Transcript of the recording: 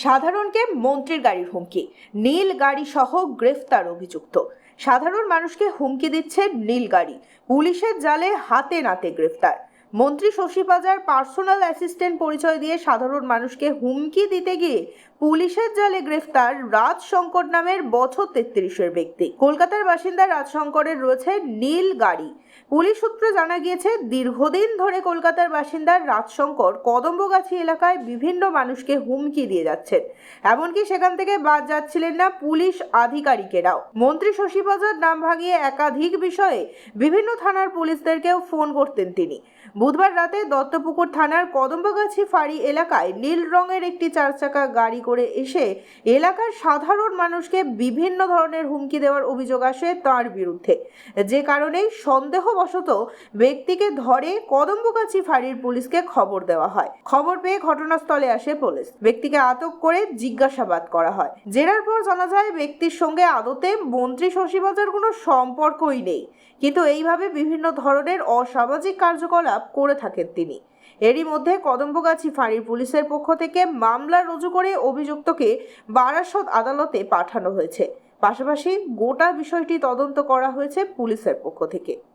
সাধারণকে মন্ত্রীর গাড়ির হুমকি, নীল গাড়ি সহ গ্রেফতার অভিযুক্ত। সাধারণ মানুষকে হুমকি দিচ্ছে নীল গাড়ি, পুলিশের জালে হাতে নাতে গ্রেফতার। মন্ত্রী শশী পাজার পার্সোনাল অ্যাসিস্ট্যান্ট পরিচয় দিয়ে সাধারণ মানুষকে হুমকি দিতে গিয়ে পুলিশের জালে গ্রেফতার রাজ শঙ্কর নামের বছর 33-এর ব্যক্তি। কলকাতার বাসিন্দা রাজ শঙ্করের রয়েছে নীল গাড়ি। পুলিশ সূত্রে জানা গিয়েছে, দীর্ঘদিন ধরে কলকাতার বাসিন্দা রাজ শঙ্কর কদম্বগাছি এলাকায় বিভিন্ন মানুষকে হুমকি দিয়ে যাচ্ছেন। এমনকি সেখান থেকে বাদ যাচ্ছিলেন না পুলিশ আধিকারিকেরাও। মন্ত্রী শশী পাজার নাম ভাঙিয়ে একাধিক বিষয়ে বিভিন্ন থানার পুলিশদেরকেও ফোন করতেন তিনি। বুধবার রাতে দত্তপুকুর থানার কদম্বগাছি ফাঁড়ি এলাকায় নীল রঙের একটি 4 চাকা গাড়ি করে এসে এলাকার সাধারণ মানুষকে বিভিন্ন ধরনের হুমকি দেওয়ার অভিযোগ আসে তার বিরুদ্ধে, যে কারণে সন্দেহবশত ব্যক্তিকে ধরে কদম্বগাছি ফাঁড়ির পুলিশকে খবর দেওয়া হয়। খবর পেয়ে ঘটনাস্থলে আসে পুলিশ। ব্যক্তিকে আটক করে জিজ্ঞাসাবাদ করা হয়। জেরার পর জানা যায়, ব্যক্তির সঙ্গে আদতে মন্ত্রী শশী পাজার কোনো সম্পর্কই নেই, কিন্তু এইভাবে বিভিন্ন ধরনের অসামাজিক কার্যকলাপ করে থাকেন তিনি। এরই মধ্যে কদম্বগাছি ফাঁড়ির পুলিশের পক্ষ থেকে মামলা রুজু করে অভিযুক্তকে বারাসত আদালতে পাঠানো হয়েছে। পাশাপাশি গোটা বিষয়টি তদন্ত করা হয়েছে পুলিশের পক্ষ থেকে।